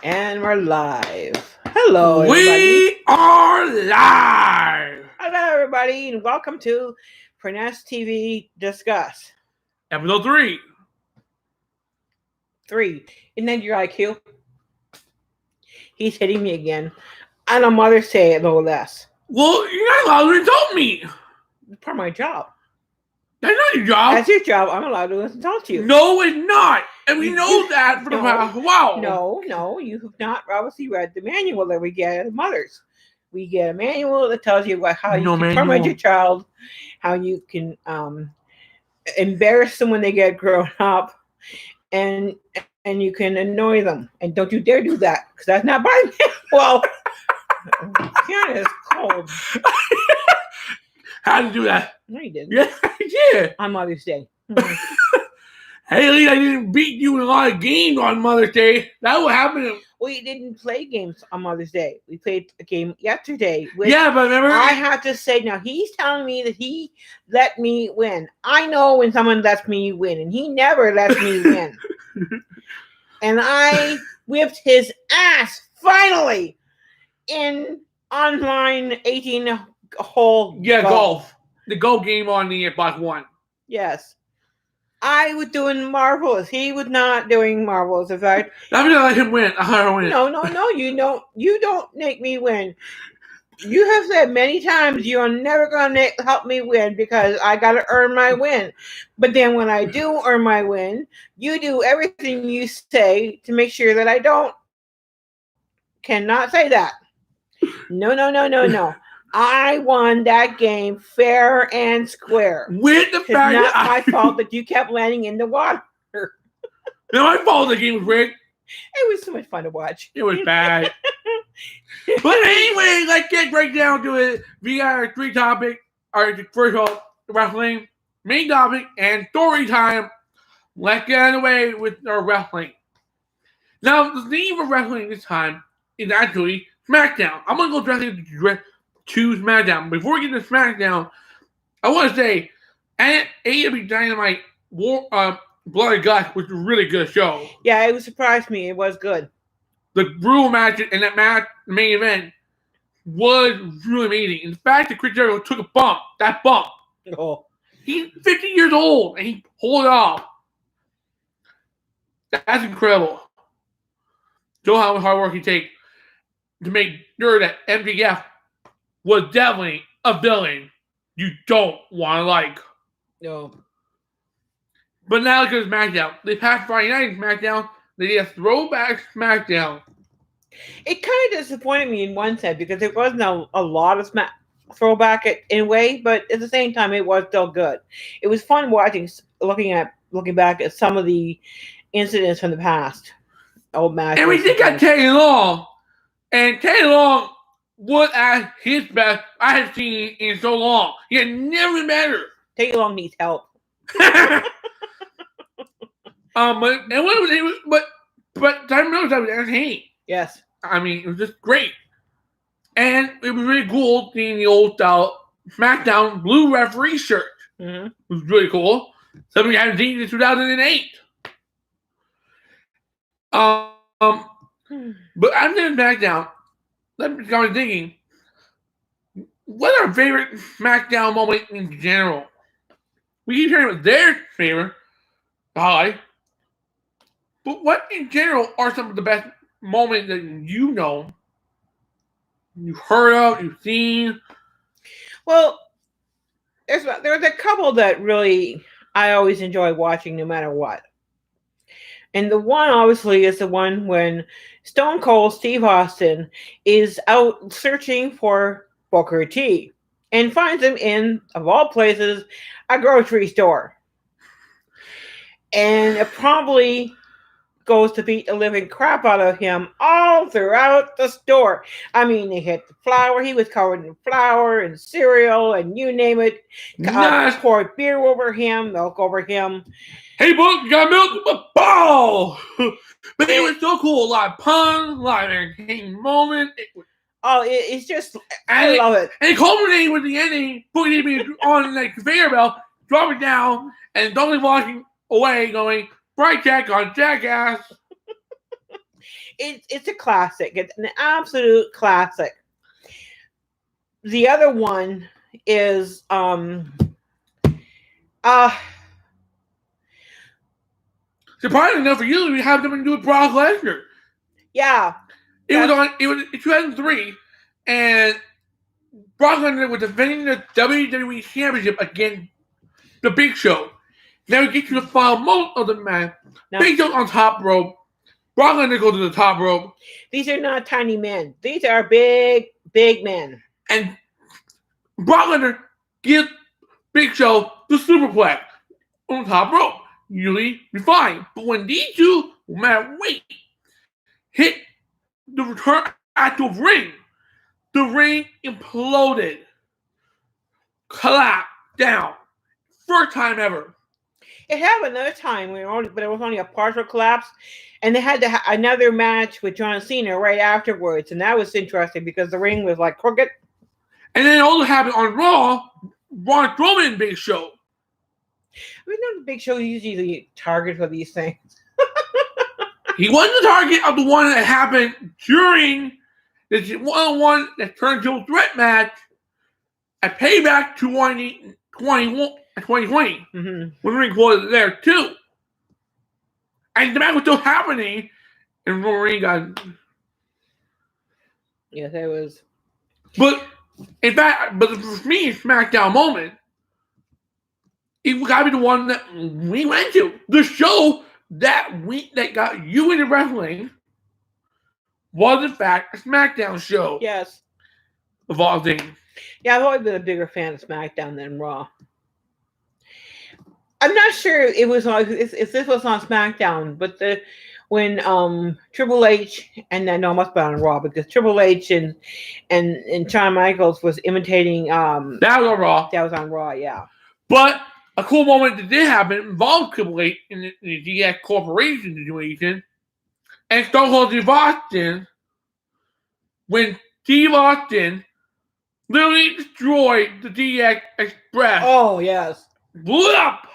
And we're live. Hello, everybody. We are live. Hello, everybody, and welcome to Furness TV Discuss. Episode 3. 3. Isn't that your IQ? He's hitting me again. On a Mother's Day, no less. Well, you're not allowed to insult me. It's part of my job. That's not your job. That's your job. I'm allowed to insult you. No, it's not. And we know that for the past while. No, you have not obviously read the manual that we get as mothers. We get a manual that tells you how you can torment your child, how you can embarrass them when they get grown up, and you can annoy them. And don't you dare do that, because that's not by me. Well, Canada's cold. How did you do that? No, you didn't. Yeah, I did. On Mother's Day. Hey, at least I didn't beat you in a lot of games on Mother's Day. That would happen. We didn't play games on Mother's Day. We played a game yesterday. Yeah, but remember? I have to say, now he's telling me that he let me win. I know when someone lets me win, and he never lets me win. And I whipped his ass, finally, in online 18-hole golf. The golf game on the Xbox One. Yes. I was doing marvelous. He was not doing marvelous. In fact, I'm gonna let him win. I'm gonna win. No. You don't make me win. You have said many times you're never gonna help me win because I gotta earn my win. But then when I do earn my win, you do everything you say to make sure that I don't. Cannot say that. No. I won that game fair and square. With the fact it's not my fault that you kept landing in the water. No, my fault the game was rigged. It was so much fun to watch. It was bad. But anyway, let's get right down to it. We got our 3 topics. First of all, wrestling, main topic, and story time. Let's get out of the way with our wrestling. Now, the theme of wrestling this time is actually SmackDown. I'm going to go directly to SmackDown. Before we get to SmackDown, I want to say AEW Dynamite Blood and Guts was a really good show. Yeah, it surprised me. It was good. The brutal match and that match, the main event, was really amazing. In fact, Chris Jericho took a bump. That bump. Oh. He's 50 years old and he pulled it off. That's incredible. Show how much hard work he takes to make sure that MJF was definitely a villain you don't want to like. No. But now look at SmackDown. They passed Friday night SmackDown. They did a throwback SmackDown. It kind of disappointed me in one sense because there wasn't a lot of throwback in a way, but at the same time, it was still good. It was fun looking back at some of the incidents from the past. Old matches. And we did got Teddy Long. And Teddy Long was at his best I have seen in so long. He had never been better. Teddy Long needs help. But Time Knows that was entertaining. Yes. I mean, it was just great. And it was really cool seeing the old style SmackDown blue referee shirt. Mm-hmm. It was really cool. Something I haven't seen since 2008. But I'm saying SmackDown. Let me start thinking. What's our favorite SmackDown moment in general? We keep hearing about their favorite. Hi. But what in general are some of the best moments that you know, you've heard of, you've seen? Well, there's a couple that really I always enjoy watching no matter what. And the one, obviously, is the one when Stone Cold Steve Austin is out searching for Booker T and finds him in, of all places, a grocery store. And it probably goes to beat the living crap out of him all throughout the store. I mean, they hit the flour. He was covered in flour and cereal and you name it. Nice. Poured beer over him, milk over him. Hey, Book, you got milk? A ball! But it was so cool. A lot of puns, a lot of entertaining moments. It's just, I love it. And it culminated with the ending, putting me on the conveyor belt, drop it down, and Dolly walking away going, right check on jackass. it's a classic. It's an absolute classic. The other one is uh Surprisingly enough for you, we have something to do with Brock Lesnar. yeah. It was in 2003, and Brock Lesnar was defending the WWE Championship against the Big Show. Now we get to the final moment of the match. No. Big Show's on top rope. Brock Lesnar goes to the top rope. These are not tiny men. These are big men. And Brock Lesnar gives Big Show the superplex on the top rope. Usually be fine. But when these two, no matter weight, hit the return actual ring, the ring imploded. Collapsed down. First time ever. It happened another time, but it was only a partial collapse. And they had another match with John Cena right afterwards. And that was interesting because the ring was like crooked. And then it also happened on Raw, Braun Strowman and Big Show. We know the Big Show is usually the target for these things. He wasn't the target of the one that happened during the one-on-one that turned into a threat match at Payback 2020. Mm-hmm. When the ring was there too. And the match was still happening, and Rory got. Yes, it was. But in fact, for me, SmackDown moment, it got to be the one that we went to. The show that week that got you into wrestling was, in fact, a SmackDown show. Yes. Of all things. Yeah, I've always been a bigger fan of SmackDown than Raw. I'm not sure it was on if this was on SmackDown, but when Triple H and then no, it must be on Raw because Triple H and Shawn Michaels was imitating that was on Raw. That was on Raw, yeah. But a cool moment that did happen involved Triple H in the DX Corporation situation and Stone Cold Steve Austin when Steve Austin literally destroyed the DX Express. Oh yes. Blew it up.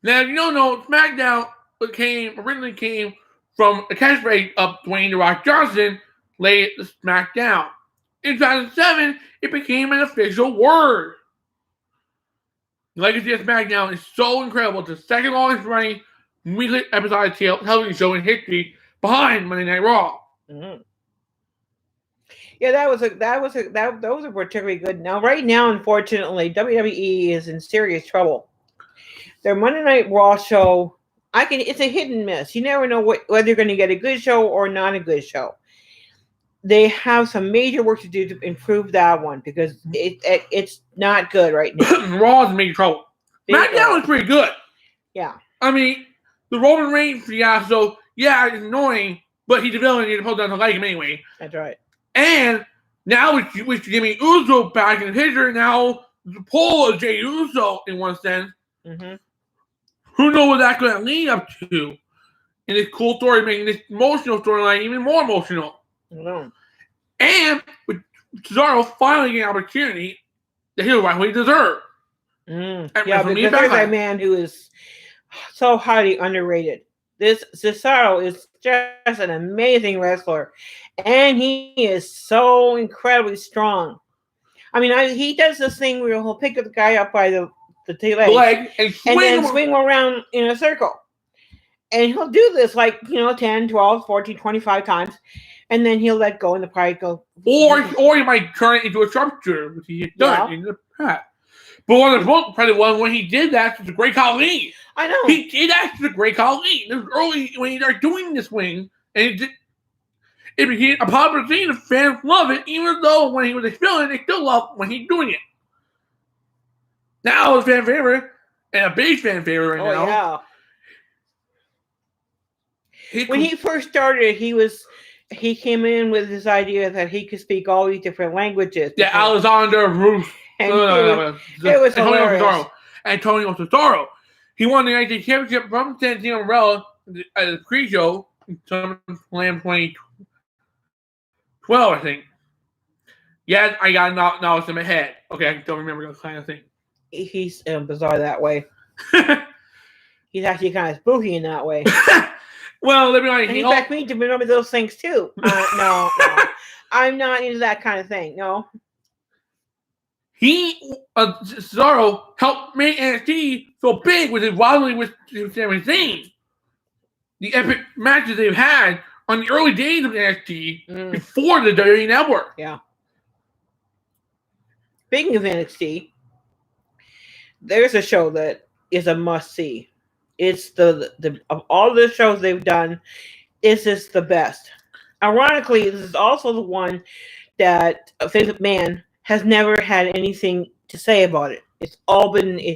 Now, you don't know, SmackDown originally came from a catchphrase of Dwayne "The Rock" Johnson, lay it to SmackDown. In 2007, it became an official word. The legacy of SmackDown is so incredible. It's the second longest running weekly episodic television show in history behind Monday Night Raw. Mm-hmm. Yeah, those are particularly good. Now, right now, unfortunately, WWE is in serious trouble. Their Monday Night Raw show, it's a hit and miss. You never know whether you're going to get a good show or not a good show. They have some major work to do to improve that one because it's not good right now. Raw is in major trouble. SmackDown is pretty good. Yeah. I mean, the Roman Reigns fiasco, yeah, it's annoying, but he's a villain and you're supposed to like him anyway. That's right. And now with Jimmy Uso back in the picture, now the pull of Jey Uso in one sense. Mm-hmm. Who knows what that's going to lead up to in this cool story, making this emotional storyline even more emotional. Mm-hmm. And with Cesaro finally getting an opportunity that he'll rightfully deserve. Yeah, because there's a man who is so highly underrated. This Cesaro is just an amazing wrestler, and he is so incredibly strong. I mean, he does this thing where he'll pick the guy up by the leg and then swing around in a circle. And he'll do this 10, 12, 14, 25 times. And then he'll let go and the pride go. Or he might turn it into a sharpshooter, which he had done in the past. But one of the most impressive ones when he did that was the Great Khali. I know. He did that to the Great Khali. This was early when he started doing this swing. And it became a popular thing. The fans love it, even though when he was a villain, they still love when he's doing it. Now it's a fan favorite, and a big fan favorite right now. Oh, yeah. When he first started, he came in with this idea that he could speak all these different languages. Yeah, Alexander Ruth. It was hilarious. Antonio Cesaro. He won the IC Championship from Santino Marella at the pre-show in SummerSlam 2012, I think. Yeah, I got knowledge in my head. Okay, I don't remember that kind of thing. He's bizarre that way. He's actually kind of spooky in that way. Well, let me know. And he expect me to remember those things too. No. I'm not into that kind of thing. No. Cesaro helped make NXT so big with his rivalry with Sami Zayn. The epic matches they've had on the early days of NXT before the WWE Network. Yeah. Speaking of NXT, there's a show that is a must see. It's the of all the shows they've done, this is the best. Ironically, this is also the one that Vince McMahon has never had anything to say about it. It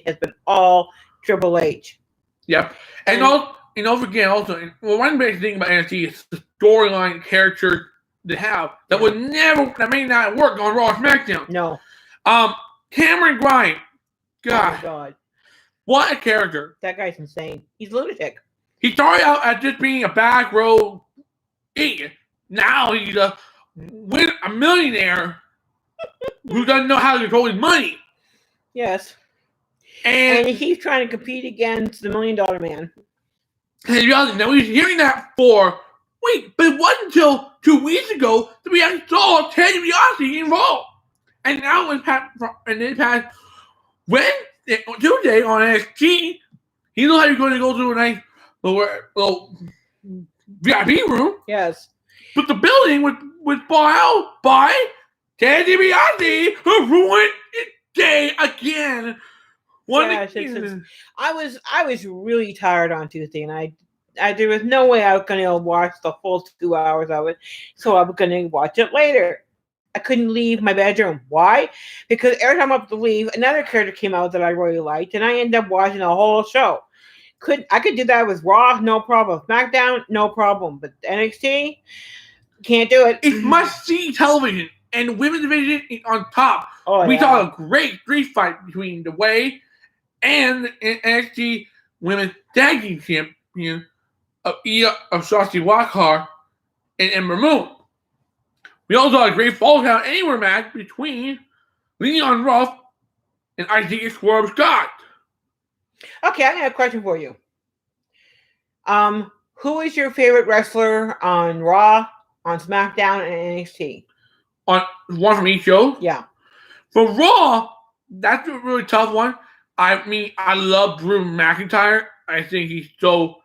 has been all Triple H. Yep. And don't forget also, one big thing about NXT is the storyline character they have that may not work on Raw or SmackDown. No. Cameron Grimes. God. Oh my God. What a character. That guy's insane. He's a lunatic. He started out as just being a back row idiot. Now he's a millionaire who doesn't know how to control his money. Yes. And he's trying to compete against the $1 Million Man. And now he's hearing that but it wasn't until 2 weeks ago that we actually saw Ted DiBiase involved. And now Tuesday on NXT, he knows how you're going to go to a nice little VIP room. Yes. But the building was bought out by Ted DiBiase, who ruined his day again. I was really tired on Tuesday, and I there was no way I was going to watch the full 2 hours of it, so I was going to watch it later. I couldn't leave my bedroom. Why? Because every time I have to leave, another character came out that I really liked, and I ended up watching the whole show. I could do that with Raw, no problem. SmackDown, no problem. But NXT, can't do it. It's must-see television, and the women's division is on top. We saw a great street fight between the Way and the NXT Women's Tag Team Champion of Shotzi Blackheart and Ember Moon. We also had a great Fall Count Anywhere match between Leon Ruff and Isaiah Swerve Scott. Okay, I have a question for you. Who is your favorite wrestler on Raw, on SmackDown, and NXT? On one from each show? Yeah. For Raw, that's a really tough one. I love Drew McIntyre. I think he's still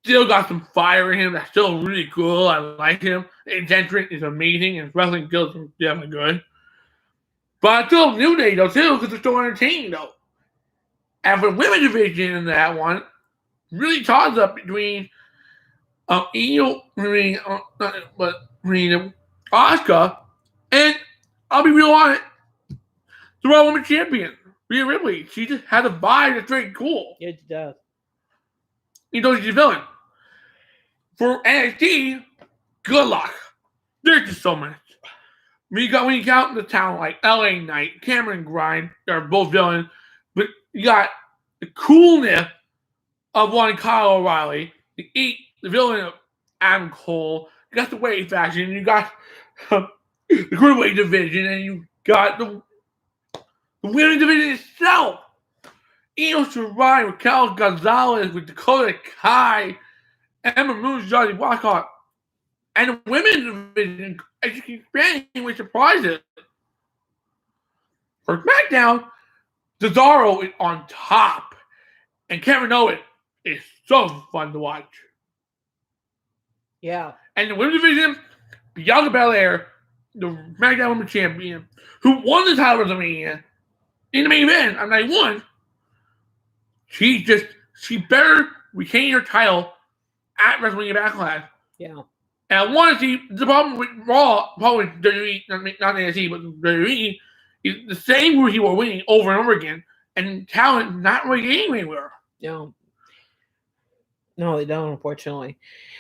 got some fire in him. That's still really cool. I like him. His entrance is amazing, and his wrestling skills are definitely good. But I still have New Day, though, too, because they're still entertaining, though. And for the women's division in that one, really toss up between Asuka, and I'll be real on it, the Raw Women's Champion, Rhea Ripley. She just has a vibe that's very cool. Yeah, she does. You know she's a villain. For NXT, good luck. There's just so much. When you count the talent like LA Knight, Cameron Grimes, they're both villains, but you got the coolness of one Kyle O'Reilly, the villain of Adam Cole, you got the Wave faction, you got the Cruiserweight division, and you got the women's division itself. Io Shirai with Cal Gonzalez, with Dakota Kai, Ember Moon, Shotzi Blackheart, and the women's division expanding with surprises. For SmackDown, Cesaro is on top, and Kevin Owens is so fun to watch. Yeah. And the women's division, Bianca Belair, the SmackDown Women's Champion, who won the title of WrestleMania in the main event on night one, she better retain her title at WrestleMania Backlash. Yeah. And I want to see the problem with Raw, probably WWE, not NXT, but WWE, is the same where he were winning over and over again, and talent not really getting anywhere. No, they don't, unfortunately.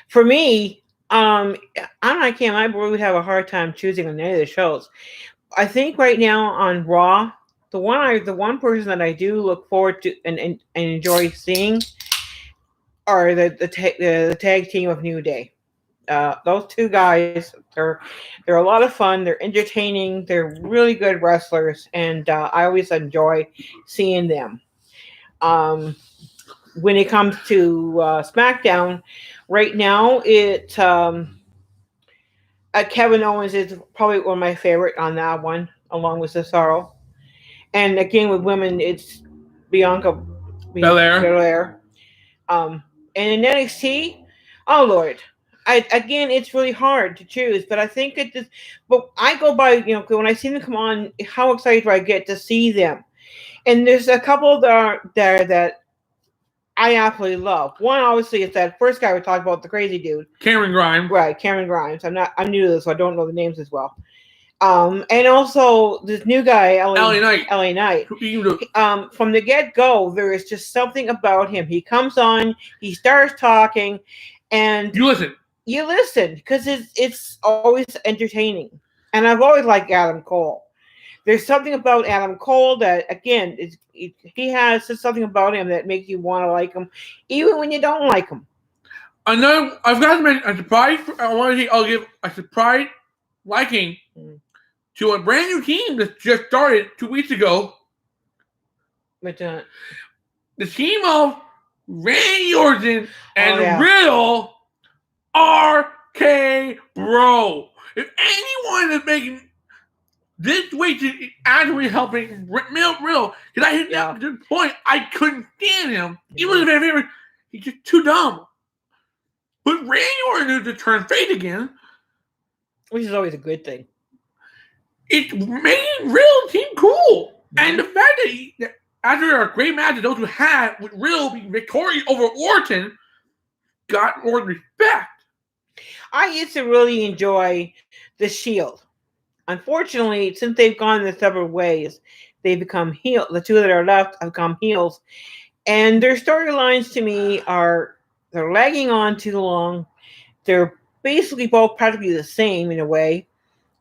For me, I would have a hard time choosing on any of the shows. I think right now on Raw, the one person that I do look forward to and enjoy seeing are the tag team of New Day. Those two guys, they're a lot of fun. They're entertaining. They're really good wrestlers, and I always enjoy seeing them. when it comes to SmackDown, right now Kevin Owens is probably one of my favorite on that one, along with Cesaro. And again, with women, it's Bianca Belair. Belair. Um, and in NXT, oh Lord, again, it's really hard to choose. But I think it just, but I go by, when I see them come on, how excited do I get to see them? And there's a couple that are there that I absolutely love. One, obviously, is that first guy we talked about, the crazy dude, Cameron Grimes. right? Cameron Grimes. I'm new to this, so I don't know the names as well. And also this new guy, LA Knight. LA Knight. From the get go, there is just something about him. He comes on, he starts talking, and You listen. You listen because it's always entertaining. And I've always liked Adam Cole. There's something about Adam Cole that, again, he has something about him that makes you want to like him, even when you don't like him. Another, I've got to mention, a surprise. I'll give a surprise liking to a brand new team that just started 2 weeks ago. But the team of Randy Orton and Riddle, RK Bro. If anyone is making this way to actually helping Riddle, because I hit that to the point I couldn't stand him. Even if my favorite, he's just too dumb. But Randy Orton needs to turn face again, which is always a good thing. It's making Riddle team cool, and the fact that after a great match that those who had with Riddle being victorious over Orton, got more respect. I used to really enjoy the Shield. Unfortunately, since they've gone their separate ways, they've become heel. The two that are left have become heels, and their storylines to me they're lagging on too long. They're basically both practically the same in a way,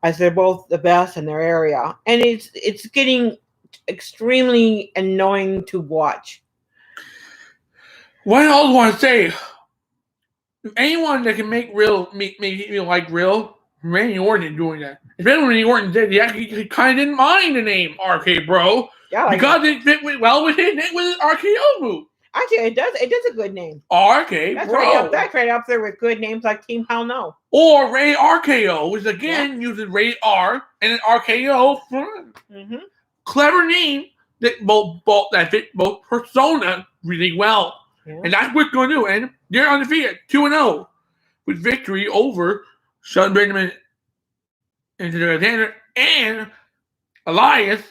as they're both the best in their area, and it's getting extremely annoying to watch. What I also want to say, anyone that can make me like Riddle, Randy Orton doing that. Especially when Randy Orton did, he kind of didn't mind the name RK Bro, because it fit well with his RKO move. Actually, it does. It does a good name. RK Bro. That's right up there with good names like Team Hell No. Or Ray RKO, which again uses Ray R and an RKO. Clever name that that fit both persona really well. Yeah. And that's what it's going to do. And they're undefeated, 2-0, with victory over Sean Benjamin and Alexander and Elias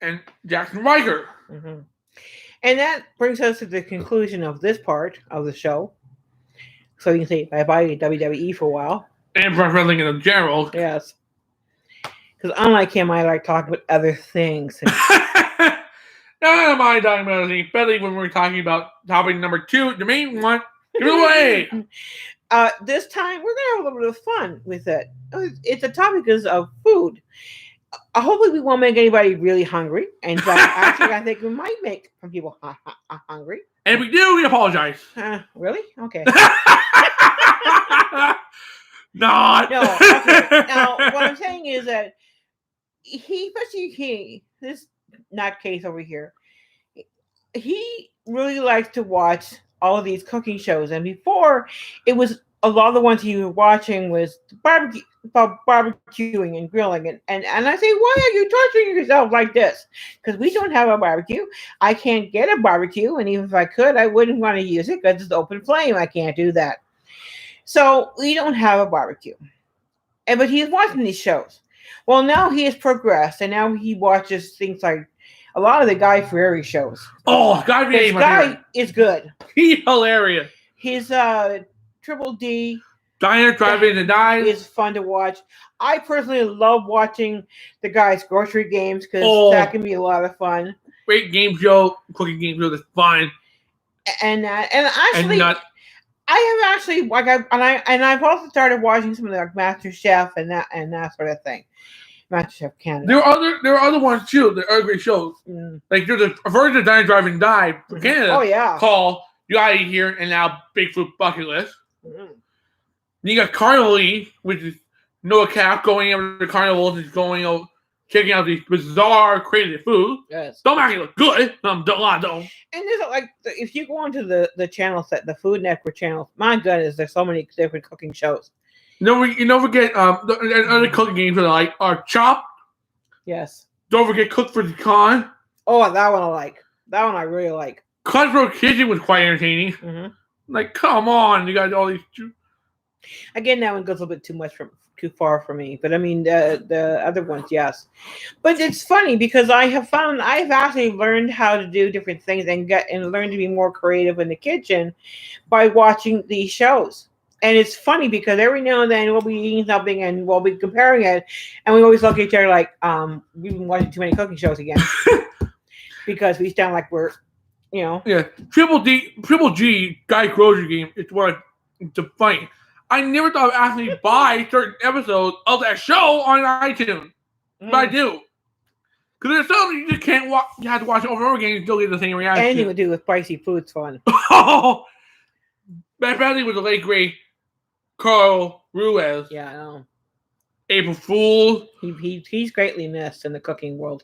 and Jackson Riker. And that brings us to the conclusion of this part of the show. So you can say bye-bye to WWE for a while. And pro wrestling in general. Yes. Because unlike him, I like talking about other things. I don't mind talking about anything, especially when we're talking about topic number 2, the main one. Give it away. This time, we're going to have a little bit of fun with it. It's a topic of food. Hopefully, we won't make anybody really hungry. And actually, I think we might make some people hungry. And if we do, we apologize. Really? Okay. Not. No. Okay. Now, what I'm saying is that this nutcase over here, he really likes to watch all of these cooking shows. And before, it was a lot of the ones he was watching was barbecuing and grilling. And I say, why are you torturing yourself like this? Because we don't have a barbecue. I can't get a barbecue. And even if I could, I wouldn't want to use it because it's open flame. I can't do that. So we don't have a barbecue. But he's watching these shows. Well, now he has progressed. And now he watches things like a lot of the Guy Fieri shows. Oh, Guy is good. He's hilarious. His Triple D Diner, Drive-In, and Dine is fun to watch. I personally love watching the guys' grocery games because that can be a lot of fun. Great game show, cooking game show that's fun. And actually, I have actually I've also started watching some of the Master Chef and that sort of thing. Master Chef Canada. There are other ones too. There are great shows. Like there's a version of Dine, Drive, and Die for Canada. Oh yeah. Called You Gotta Eat Here and Now Bigfoot Bucket List. You got Carnival, which is Noah Cap going over the carnivals and going over checking out these bizarre, crazy food. Yes. Don't make it look good. Don't. And there's like, if you go onto the channel set, the Food Network channel, my goodness, there's so many different cooking shows. You don't forget the other cooking games that I like are Chopped. Yes. Don't forget Cook for the Con. Oh, that one I like. That one I really like. Cutthroat Kitchen was quite entertaining. Mm-hmm. Like, come on, you got all these. Again, that one goes a little bit too far for me. But I mean, the other ones, yes. But it's funny because I've actually learned how to do different things and learn to be more creative in the kitchen by watching these shows. And it's funny because every now and then we'll be eating something and we'll be comparing it, and we always look at each other like, we've been watching too many cooking shows again, because we sound like we're, Yeah, Triple G Guy Grocery Game. It's funny. I never thought of actually buy certain episodes of that show on iTunes, but I do. Because there's something you just can't watch. You have to watch it over and over again and still get the same reaction. Anything to do with spicy food's fun. Oh, especially with the late great Carl Ruiz. Yeah, I know. April Fool. He's greatly missed in the cooking world.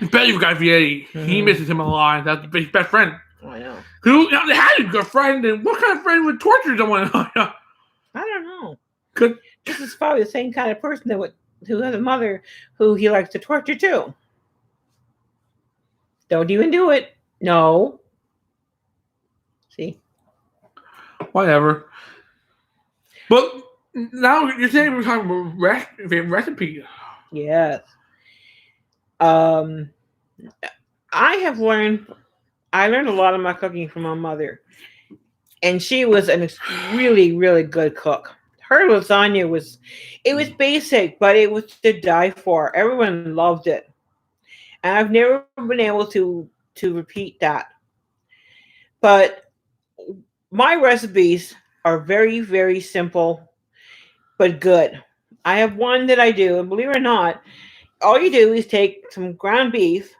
Especially for Guy Fieri. He misses him a lot. That's his best friend. Oh, I know. Because they had a good friend, and what kind of friend would torture someone? I don't know. This is probably the same kind of person who has a mother who he likes to torture too. Don't even do it. No. See? Whatever. But now you're saying we're talking about recipes. Yes. I learned a lot of my cooking from my mother. And she was a really, really good cook. Her lasagna was basic, but it was to die for. Everyone loved it. And I've never been able to repeat that. But my recipes are very, very simple, but good. I have one that I do, and believe it or not, all you do is take some ground beef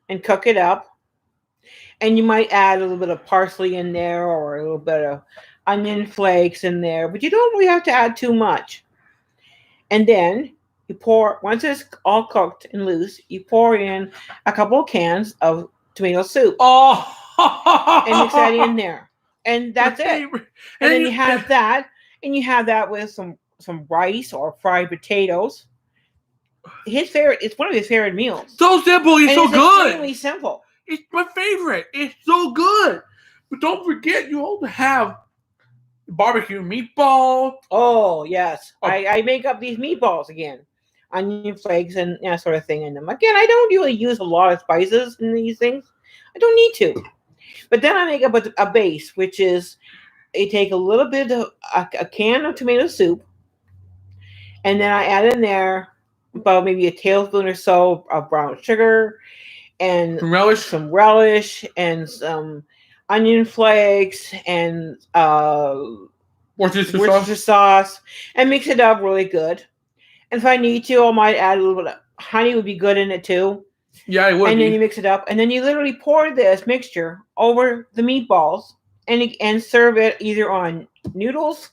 and cook it up. And you might add a little bit of parsley in there or a little bit of onion flakes in there, but you don't really have to add too much. And then you pour, once it's all cooked and loose, you pour in a couple of cans of tomato soup. Oh! And mix that in there. And that's it. And then you have that, and you have that with some rice or fried potatoes. It's one of his favorite meals. So simple, it's so good. Extremely simple. It's my favorite. It's so good. But don't forget, you also have barbecue meatball. Oh, yes. I make up these meatballs again. Onion flakes and that sort of thing in them. Again, I don't really use a lot of spices in these things. I don't need to. But then I make up a base, which is I take a little bit of a can of tomato soup, and then I add in there about maybe a tablespoon or so of brown sugar and some relish and some onion flakes and Worcestershire sauce, and mix it up really good. And if I need to, I might add a little bit of honey. Would be good in it too. Yeah, it would. And then you mix it up, and then you literally pour this mixture over the meatballs and serve it either on noodles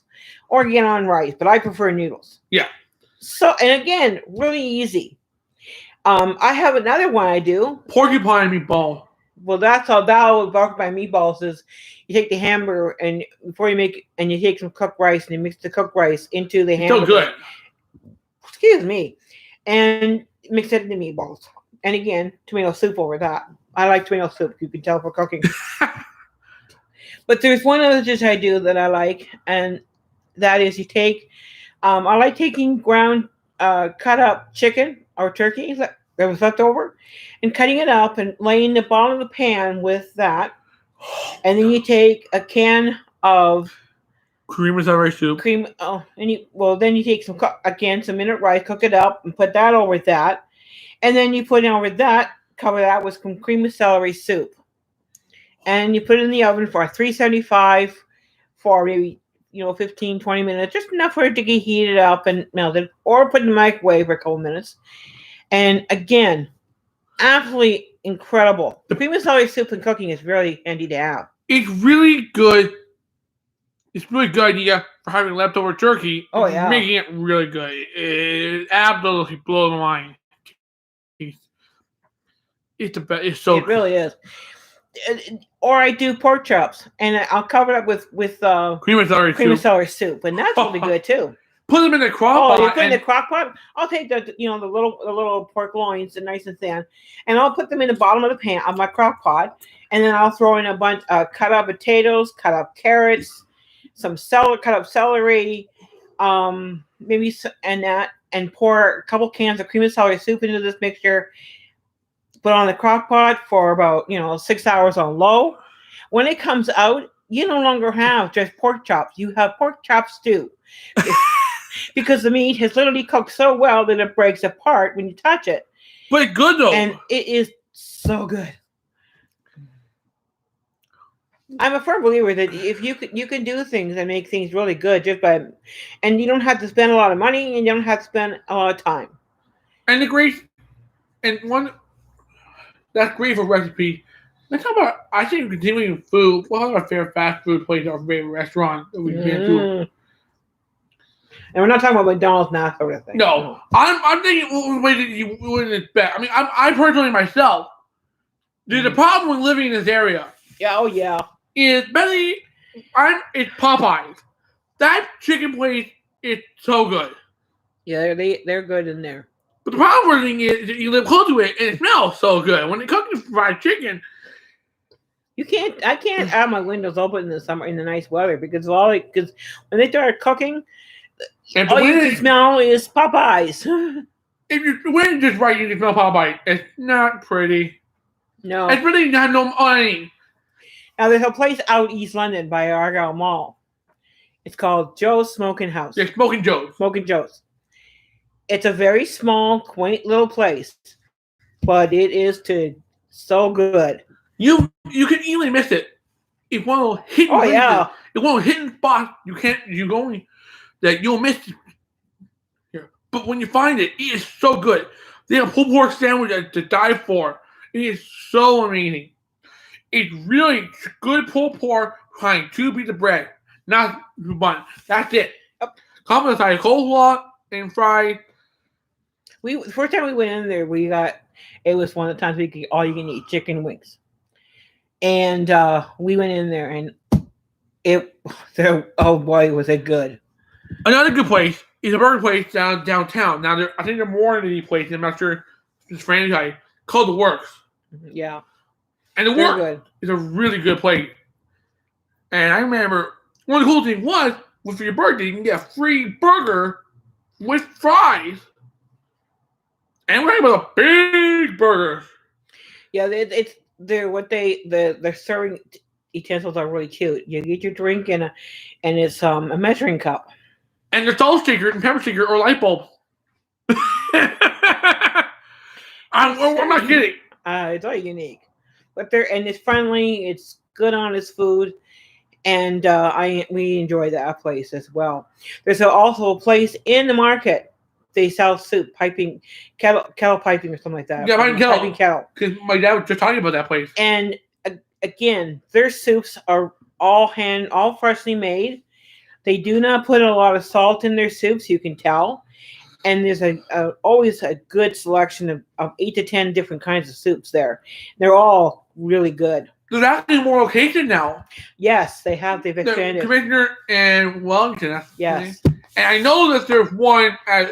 or again on rice. But I prefer noodles. Yeah. So, and again, really easy. I have another one I do. Porcupine meatball. Well, that's how porcupine meatballs is. You take the hamburger and before you make it, and you take some cooked rice and you mix the cooked rice into the hamburger. So good. Excuse me, and mix it into meatballs. And again, tomato soup over that. I like tomato soup. You can tell for cooking. But there's one other dish I do that I like, and that is you take. I like taking ground cut up chicken or turkey that was left over, and cutting it up and laying the bottom of the pan with that, and then you take a can of cream of rice soup. Then you take some minute rice, cook it up, and put that over that. And then you put in over that, cover that with some cream of celery soup. And you put it in the oven for 375 for maybe 15, 20 minutes, just enough for it to get heated up and melted, or put in the microwave for a couple minutes. And again, absolutely incredible. The cream of celery soup in cooking is really handy to have. It's really good. It's a really good idea for having leftover turkey. Oh, yeah. Making it really good. It absolutely blows my mind. It's the best. It's so It really is. Or I do pork chops, and I'll cover it up with cream and celery cream and soup. celery soup, and that's really good too. Put them in the crock Oh, you pot put in the and crock pot? I'll take the little pork loins, they're nice and thin, and I'll put them in the bottom of the pan of my crock pot, and then I'll throw in a bunch cut up potatoes, cut up carrots, some celery, cut up celery, and that, and pour a couple cans of cream and celery soup into this mixture. Put on the crock pot for about 6 hours on low. When it comes out, you no longer have just pork chops. You have pork chop stew. Because the meat has literally cooked so well that it breaks apart when you touch it. but it's good though. And it is so good. I'm a firm believer that if you can do things and make things really good and you don't have to spend a lot of money and you don't have to spend a lot of time. And the great and one that's great for recipe. Let's talk about I think continuing food. What are our favorite fast food place, our favorite restaurant that we've been to? And we're not talking about McDonald's and that sort of thing. No. I'm thinking what way that you wouldn't expect. I mean I personally myself the problem with living in this area. Yeah, oh yeah. Is Benny it's Popeyes. That chicken place is so good. Yeah, they're good in there. But the problem with it is that you live close to it and it smells so good. When they cook the fried chicken, I can't have my windows open in the summer in the nice weather because when they start cooking, all you can smell is Popeyes. If you're winning just right, you can smell Popeyes. It's not pretty. No. It's really not no money. Now there's a place out East London by Argyle Mall. It's called Joe's Smoking House. Yeah, Smoking Joe's. Smoking Joe's. It's a very small, quaint little place, but it is so good. You can easily miss it. It's one of those hidden places. Yeah. It's one of those hidden spots that you'll miss here. But when you find it, it is so good. They have a pulled pork sandwich to die for. It is so amazing. It's really good pulled pork behind 2 pieces of bread, not one. That's it. Yep. Come with a coleslaw and fries. The first time we went in there, it was one of the times we could all you can eat chicken wings, and we went in there and oh boy was it good. Another good place is a burger place downtown. Now I think they're more than these places. I'm not sure if it's franchise called The Works. Yeah, and The Works is a really good place. And I remember one of the cool things was for your birthday you can get a free burger with fries. And we're talking about big burgers. Yeah, their serving utensils are really cute. You get your drink and it's a measuring cup. And the salt shaker and pepper shaker or light bulb. I'm not kidding. It's all unique, but it's friendly. It's good, honest food, and we enjoy that place as well. There's also a place in the market. They sell soup, kettle piping or something like that. Yeah, piping kettle. Because my dad was just talking about that place. And again, their soups are all freshly made. They do not put a lot of salt in their soups, you can tell. And there's always a good selection of 8 to 10 different kinds of soups there. They're all really good. There's actually more locations now. Yes, they have. They've expanded. Commissioner and Wellington. Yes. And I know that there's one at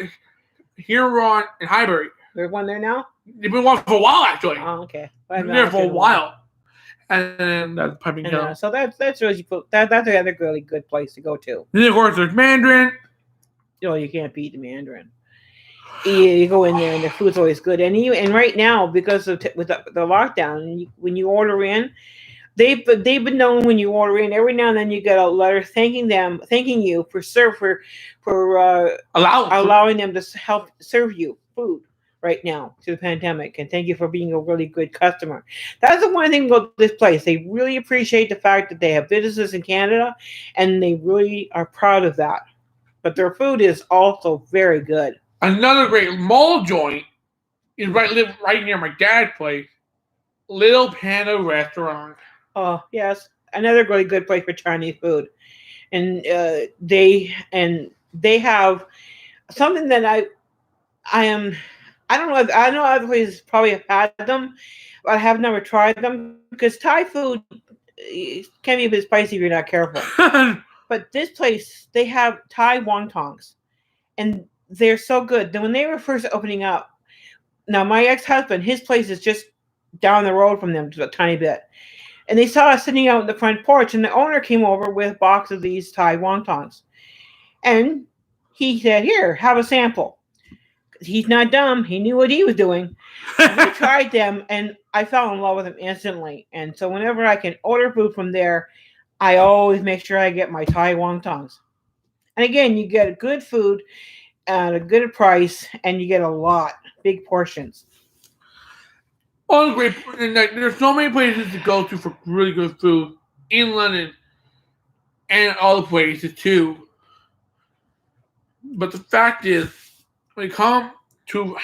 Huron and Highbury. There's one there now? They've been one for a while, actually. Oh, okay. Been there for a while. And that's piping kettle. So that's really cool. That's another really good place to go to. Then, of course, there's Mandarin. You can't beat the Mandarin. You go in there and the food's always good. And right now, because with the lockdown, when you order in, they've been known when you order in. Every now and then you get a letter thanking you for allowing them to help serve you food right now through the pandemic, and thank you for being a really good customer. That's the one thing about this place. They really appreciate the fact that they have businesses in Canada, and they really are proud of that. But their food is also very good. Another great mall joint is right near my dad's place, Little Panda Restaurant. Oh yes, another really good place for Chinese food, and they have something that I am I don't know. I know other places probably have had them, but I have never tried them because Thai food can be a bit spicy if you're not careful. But this place, they have Thai wontons, and they're so good. Then when they were first opening up, now my ex-husband, his place is just down the road from them just a tiny bit, and they saw us sitting out in the front porch, and the owner came over with a box of these Thai wontons, and he said, "Here, have a sample." He's not dumb. He knew what he was doing. We tried them, and I fell in love with them instantly. And so whenever I can order food from there, I always make sure I get my Thai wontons. And again, you get good food at a good price, and you get a lot, big portions. All great, and like, there's so many places to go to for really good food in London and other places too. But the fact is, when it comes to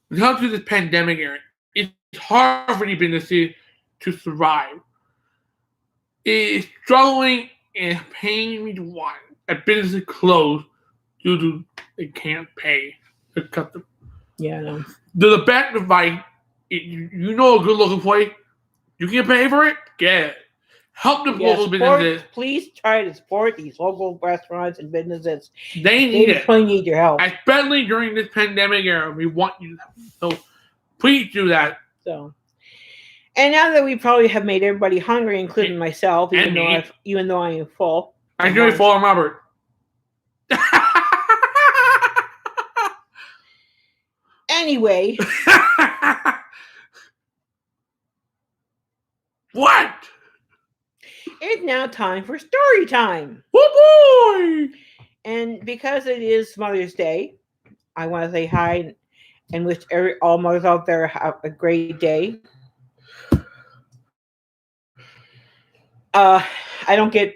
this pandemic era, it's hard for any business to survive. It is struggling and paying me to watch a business close due to they can't pay the customer. Yeah, I know. The best advice, you know a good local place, you can pay for it, get it. Help the local businesses. Please try to support these local restaurants and businesses. They need it. They need your help. Especially during this pandemic era. We want you to. So please do that. So, and now that we probably have made everybody hungry, including myself, even though I am full. I'm really full on Robert. Anyway. What? It's now time for story time. Oh boy! And because it is Mother's Day, I want to say hi and wish all mothers out there have a great day. I don't get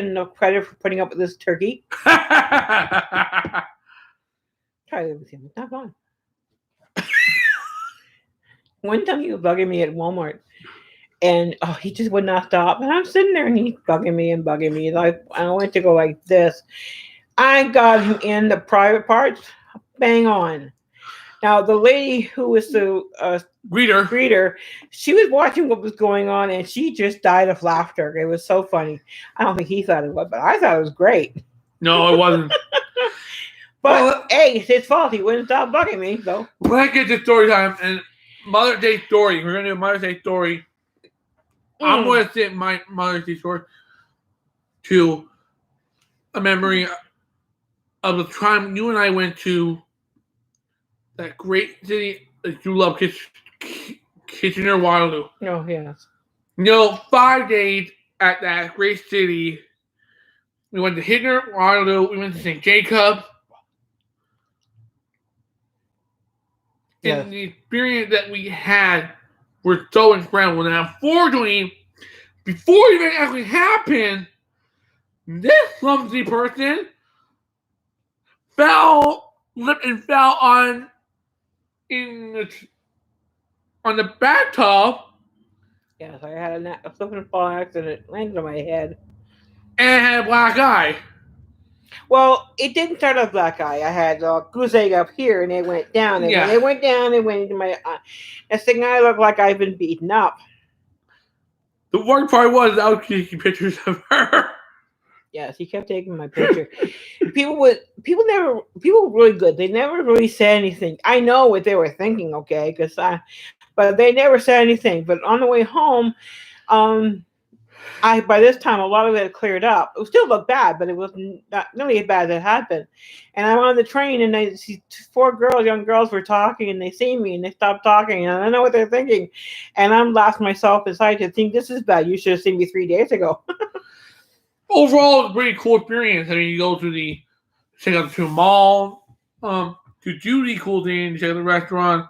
enough credit for putting up with this turkey. Try everything. It's not fun. One time he was bugging me at Walmart. And he just would not stop. And I'm sitting there and he's bugging me. Like I went to go like this. I got him in the private parts, bang on. Now the lady who was the greeter, she was watching what was going on and she just died of laughter. It was so funny. I don't think he thought it was, but I thought it was great. No, it wasn't. But hey, it's his fault. He wouldn't stop bugging me. So let's get to story time and Mother's Day story. We're gonna do a Mother's Day story. I'm going to send my Mother's Day story to a memory of the time you and I went to that great city that you love, Kitchener, Waterloo. Oh, yes. 5 days at that great city. We went to Kitchener, Waterloo. We went to St. Jacobs. Yes. And the experience that we had were so incredible. Now, unfortunately, before it even actually happened, this clumsy person slipped and fell on the bathtub. Yes, I had a slip and fall accident. It landed on my head. And had a black eye. Well, it didn't start off black eye. I had a goose egg up here, and it went down. And when it went down, it went into my eye. Next thing I looked like I've been beaten up. The worst part was I was taking pictures of her. Yes, he kept taking my picture. People were really good. They never really said anything. I know what they were thinking, okay, but they never said anything. But on the way home, by this time a lot of it had cleared up. It still looked bad, but it was not nearly as bad as it had been. And I'm on the train, and I see four young girls were talking, and they see me, and they stopped talking, and I know what they're thinking. And I'm laughing myself inside to think, this is bad. You should have seen me 3 days ago. Overall, it's a pretty cool experience. I mean, you go to check out the mall, to do the cool things, check out the restaurant,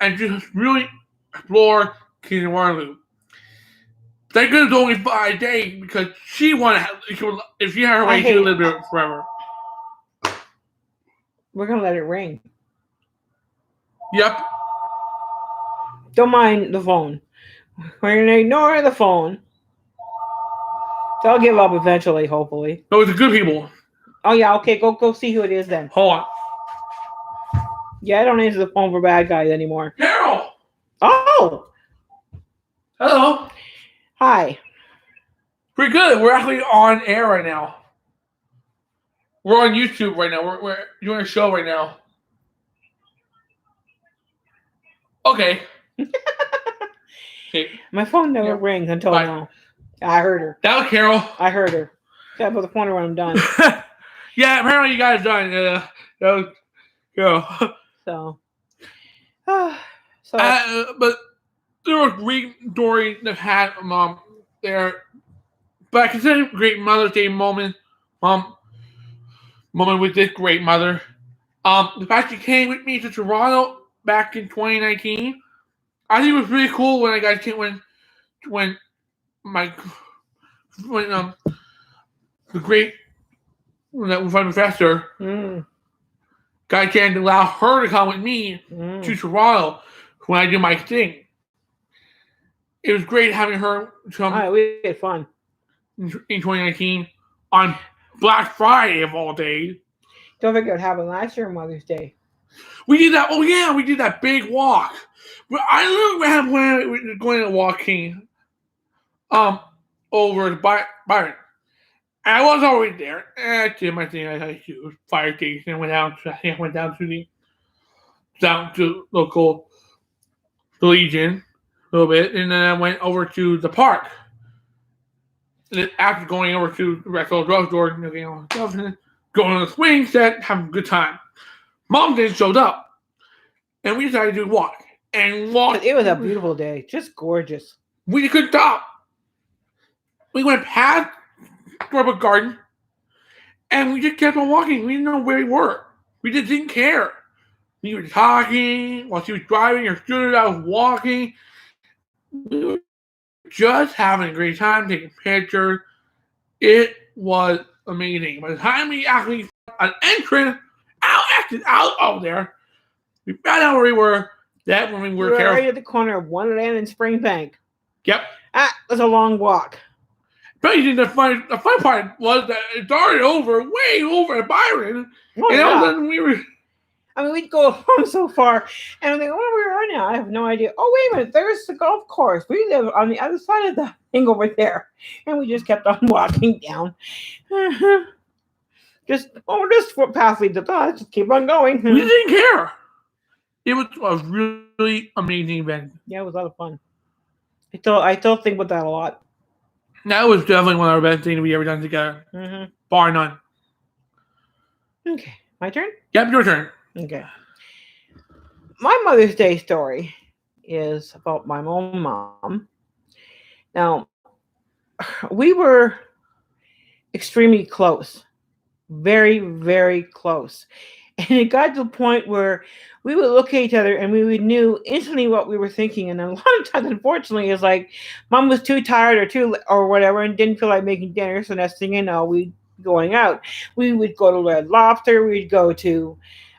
and just really explore Kitchener Waterloo. Thank goodness it's only 5 days because she wanted. If she had her way, she would live there forever. We're gonna let it ring. Yep. Don't mind the phone. We're gonna ignore the phone. They'll give up eventually, hopefully. No, it's the good people. Oh yeah, okay. Go see who it is then. Hold on. Yeah, I don't answer the phone for bad guys anymore. Carol! Oh, Hello. hi. Pretty good. We're actually on air right now. We're on YouTube right now. We're doing a show right now. Okay. Okay. My phone never Yeah. rings until Bye. now. I heard her. That was Carol. I heard her. Gotta put the phone when I'm done. Yeah, apparently you guys done. That was Carol. So, But there was great stories that had mom there. But I consider it a great Mother's Day moment. Moment with this great mother. The fact she came with me to Toronto back in 2019. I think it was really cool when I got when my when the great that was my professor got a chance to allow her to come with me to Toronto when I do my thing. It was great having her come. We had fun in 2019 on Black Friday of all days. Don't forget what happened last year on Mother's Day. We did that. Oh yeah, we did that big walk. But I literally had going walking over to Byron. And I was already there. And I did my thing. I had to fire station and went down to local the Legion a little bit, and then I went over to the park. And then after going over to the Red Soul Drugstore, going on the swing set, having a good time. Mom then showed up, and we decided to walk. And walk. It was a beautiful day, just gorgeous. We couldn't stop. We went past Starbucks Garden, and we just kept on walking. We didn't know where we were. We just didn't care. We were talking while she was driving her scooter. I was walking. We were just having a great time, taking pictures. It was amazing. By the time we actually found an entrance, out of there, we found out where we were. That when we were right at the corner of Wonderland and Springbank. Yep. That was a long walk. But the fun part was that it started way over at Byron. Oh, and all of a sudden we were... I mean, we'd go home so far, and I'm like, where we are now? I have no idea. Oh, wait a minute, there's the golf course. We live on the other side of the thing over there. And we just kept on walking down. Just past the thought, just keep on going. We didn't care. It was a really amazing event. Yeah, it was a lot of fun. I still think about that a lot. That was definitely one of our best things we ever done together. Bar none. Okay, my turn? Yep, your turn. Okay. My Mother's Day story is about my own mom. Now, we were extremely close. Very, very close. And it got to the point where we would look at each other and we would knew instantly what we were thinking. And a lot of times, unfortunately, it's like mom was too tired or whatever and didn't feel like making dinner. So next thing you know, we'd going out. We would go to Red Lobster. We'd go to,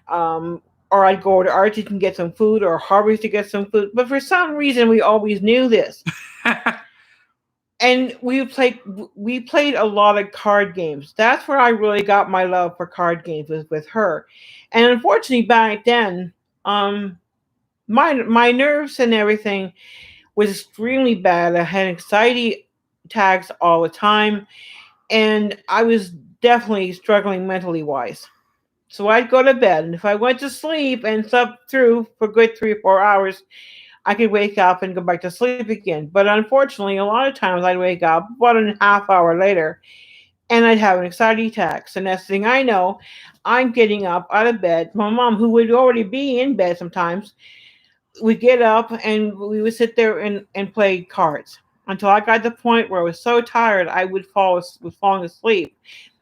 or I'd go to Archie's and get some food, or Harvey's to get some food. But for some reason, we always knew this. And we played a lot of card games. That's where I really got my love for card games, was with her. And unfortunately, back then, my nerves and everything was extremely bad. I had anxiety attacks all the time, and I was definitely struggling mentally wise. So I'd go to bed, and if I went to sleep and slept through for a good 3 or 4 hours, I could wake up and go back to sleep again. But unfortunately, a lot of times I'd wake up about a half hour later and I'd have an anxiety attack. So next thing I know, I'm getting up out of bed. My mom, who would already be in bed sometimes, would get up and we would sit there and play cards until I got to the point where I was so tired I was falling asleep.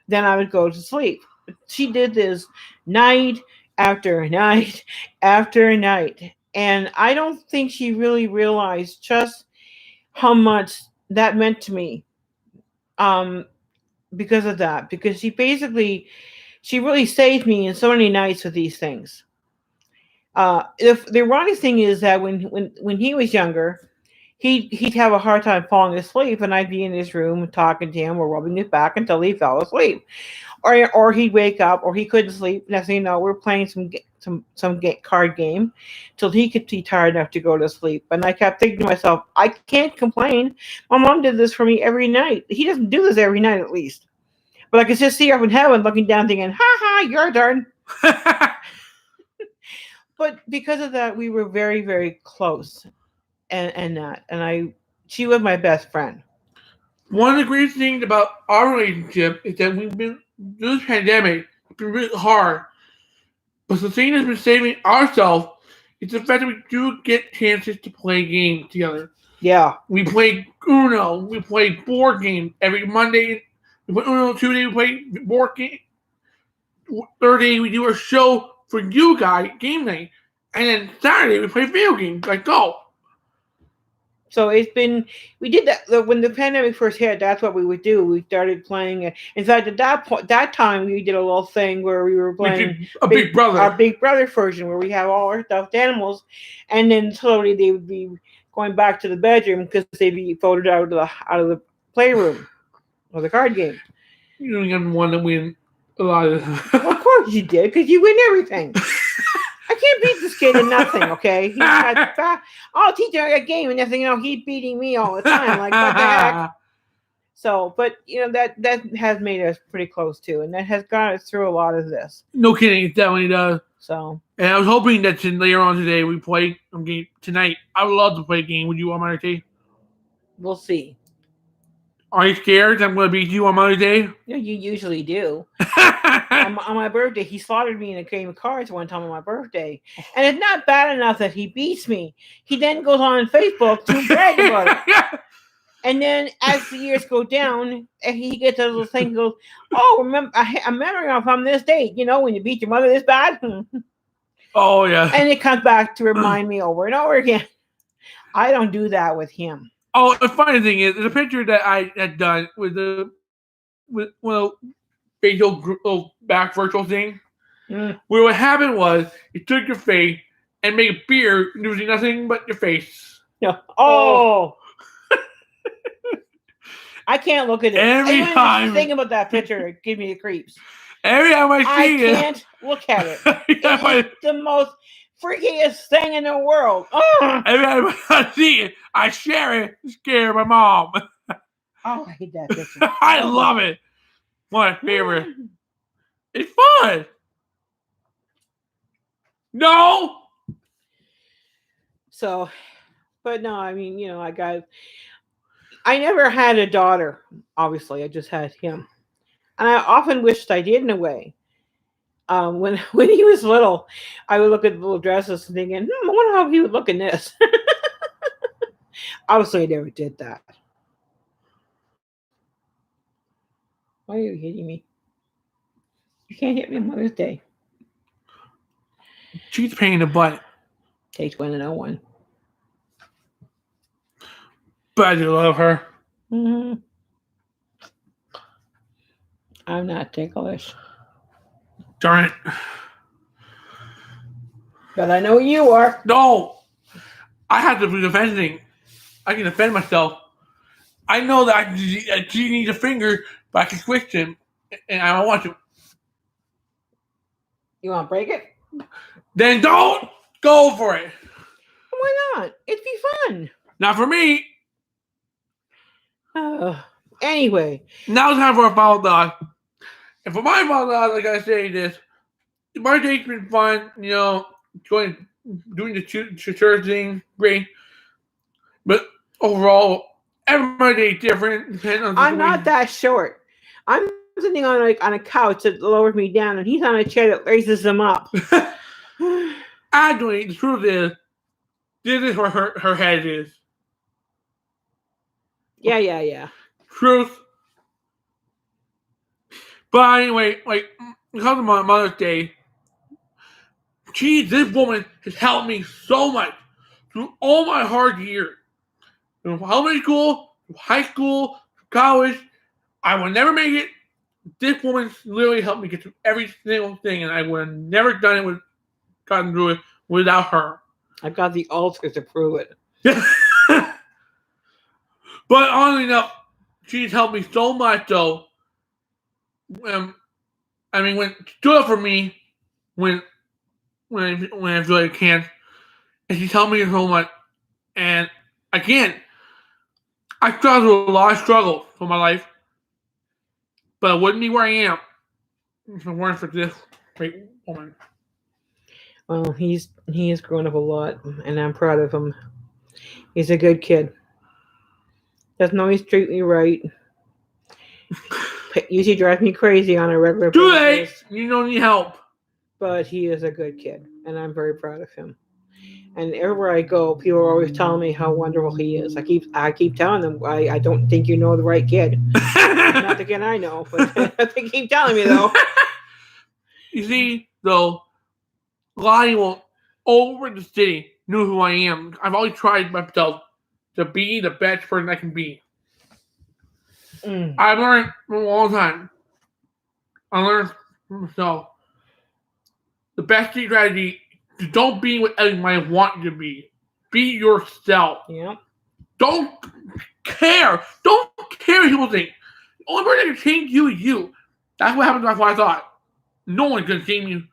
Then I would go to sleep. She did this night after night after night. And I don't think she really realized just how much that meant to me because of that. Because she really saved me in so many nights with these things. The ironic thing is that when he was younger, he'd have a hard time falling asleep, and I'd be in his room talking to him or rubbing his back until he fell asleep, or he'd wake up, or he couldn't sleep. Next thing you know, we're playing card game till he could be tired enough to go to sleep. And I kept thinking to myself, I can't complain. My mom did this for me every night. He doesn't do this every night, at least. But I could just see her up in heaven looking down, thinking, "Ha ha, your turn." But because of that, we were very, very close, she was my best friend. One of the greatest things about our relationship is that we've been through this pandemic. It's been really hard, but the thing that's been saving ourselves is the fact that we do get chances to play games together. Yeah, We play Uno. We play board games every Monday. We play Uno. Tuesday we play board game. Thursday we do a show for you guys, game night, and then Saturday we play video games like golf. so we did that when the pandemic first hit. That's what we would do. We started playing it. In fact, at that time, we did a little thing where we were playing Big Brother, our Big Brother version, where we have all our stuffed animals, and then slowly they would be going back to the bedroom because they'd be voted out of the playroom or the card game. You know, I'm the one that win a lot of. Well, of course you did, because you win everything. I can't beat this kid in nothing, okay? I'll teach him a game and nothing, he's beating me all the time. Like, what the heck? So, but, that has made us pretty close, too. And that has got us through a lot of this. No kidding, it definitely does. So. And I was hoping that later on today we play a game tonight. I would love to play a game with you on Mother's Day. We'll see. Are you scared I'm going to beat you on Mother's Day? Yeah, you usually do. On my birthday, he slaughtered me in a game of cards one time on my birthday. And it's not bad enough that he beats me. He then goes on Facebook to brag about it. And then as the years go down, he gets a little thing, goes, "Oh, remember, I'm memory from this date, when you beat your mother this bad." Oh, yeah. And it comes back to remind me over and over again. I don't do that with him. Oh, the funny thing is, there's a picture that I had done with facial back virtual thing. Where what happened was you took your face and made a beard using nothing but your face. Yeah. Oh. I can't look at it. Every time. Think about that picture, it gives me the creeps. Every time I see it, I can't look at it. It's the most freakiest thing in the world. Oh. Every time I see it, I share it to scare my mom. Oh, I hate that picture. I love it. One of my favorite. It's fun. No. So, but no, I mean, I never had a daughter. Obviously, I just had him, and I often wished I did in a way. When he was little, I would look at the little dresses and thinking, I wonder how he would look in this. Obviously, I never did that. Why are you hitting me? You can't hit me on Mother's Day. She's a pain in the butt. Takes one to know one. But I do love her. Mm-hmm. I'm not ticklish. Darn it. But I know you are. No. I have to be defending. I can defend myself. I know that she needs a finger, but I can switch him, and I don't want to. You want to break it? Then don't go for it. Why not? It'd be fun. Not for me. Anyway. Now it's time for a follow dog. And for my follow dog, like I say this, my day's been fun, doing the church thing, great. But overall, every day is different. I'm not that short. I'm sitting on a couch that lowers me down, and he's on a chair that raises him up. Actually, the truth is, this is where her head is. Yeah. Truth. But anyway, because of my Mother's Day, this woman has helped me so much through all my hard years. From elementary school, high school, college, I will never make it. This woman literally helped me get through every single thing, and I would have never gotten through it without her. I've got the ulcers to prove it. But oddly enough, she's helped me so much, though. When she stood up for me when I feel like I can, and she's helped me so much. And again, I struggled through a lot of struggles for my life, but I wouldn't be where I am if it weren't for this great woman. Well, he has grown up a lot, and I'm proud of him. He's a good kid. Doesn't always treat me right. Usually drives me crazy on a regular Too late. basis. You don't need help. But he is a good kid, and I'm very proud of him. And everywhere I go, people are always telling me how wonderful he is. I keep telling them I don't think you know the right kid. Not the kid I know, but they keep telling me though. You see, though, a lot of people over the city knew who I am. I've always tried myself to be the best person I can be. I've learned for a long time. I learned from myself. The best strategy is don't be what everyone wants you to be. Be yourself. Yeah. Don't care. Don't care what people think. The only person that can change you is you. That's what happened. That's what I thought. No one can change me.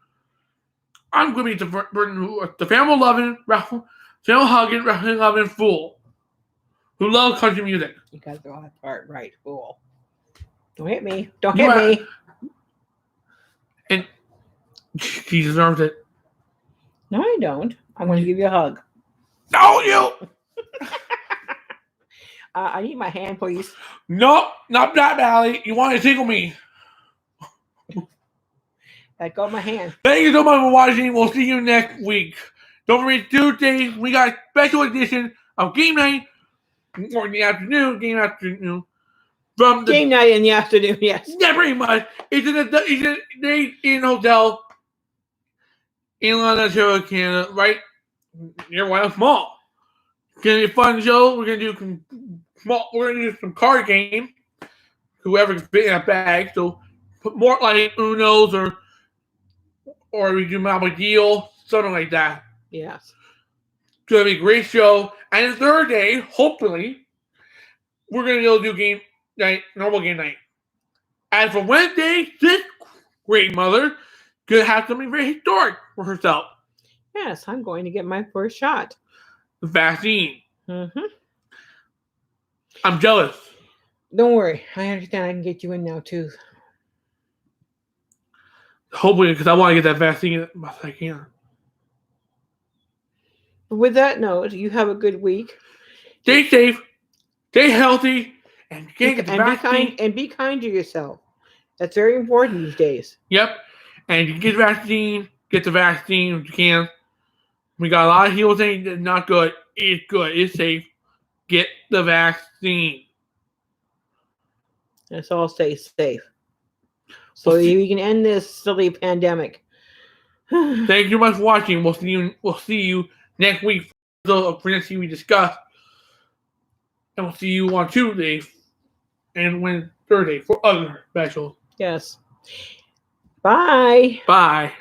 I'm going to be the person who, the family loving, family hugging, wrestling loving fool who loves country music. You got the last part right, fool. Don't hit me. Don't hit me. And she deserves it. No, I don't. I'm going to give you a hug. No, you. I need my hand, please. Nope, not that, Allie. You want to tickle me. Let go of my hand. Thank you so much for watching. We'll see you next week. Don't forget, Tuesday, we got a special edition of Game Night, or in the afternoon, Game Afternoon. From the Game night in the afternoon, yes. Yeah, pretty much. It's in a hotel in London, Ontario, Canada, right near Wild Mall. It's gonna be a fun show. We're gonna do some card games. Whoever can fit in a bag. So put more like Uno's or we do Monopoly Deal, something like that. Yes. It's gonna be a great show. And the third day, hopefully, we're gonna be able to do game night, normal game night. And for Wednesday, this great mother could have something very historic for herself. Yes, I'm going to get my first shot. The vaccine. Mm-hmm. I'm jealous. Don't worry. I understand I can get you in now, too. Hopefully, because I want to get that vaccine as much as I can. With that note, you have a good week. Stay safe, stay healthy, and get the vaccine. Be kind to yourself. That's very important these days. Yep. And you get the vaccine if you can. We got a lot of people saying it's not good. It's good. It's safe. Get the vaccine. Let's all stay safe. So we can end this silly pandemic. Thank you much for watching. We'll see you next week for the next thing we discussed. And we'll see you on Tuesday and Thursday for other specials. Yes. Bye. Bye.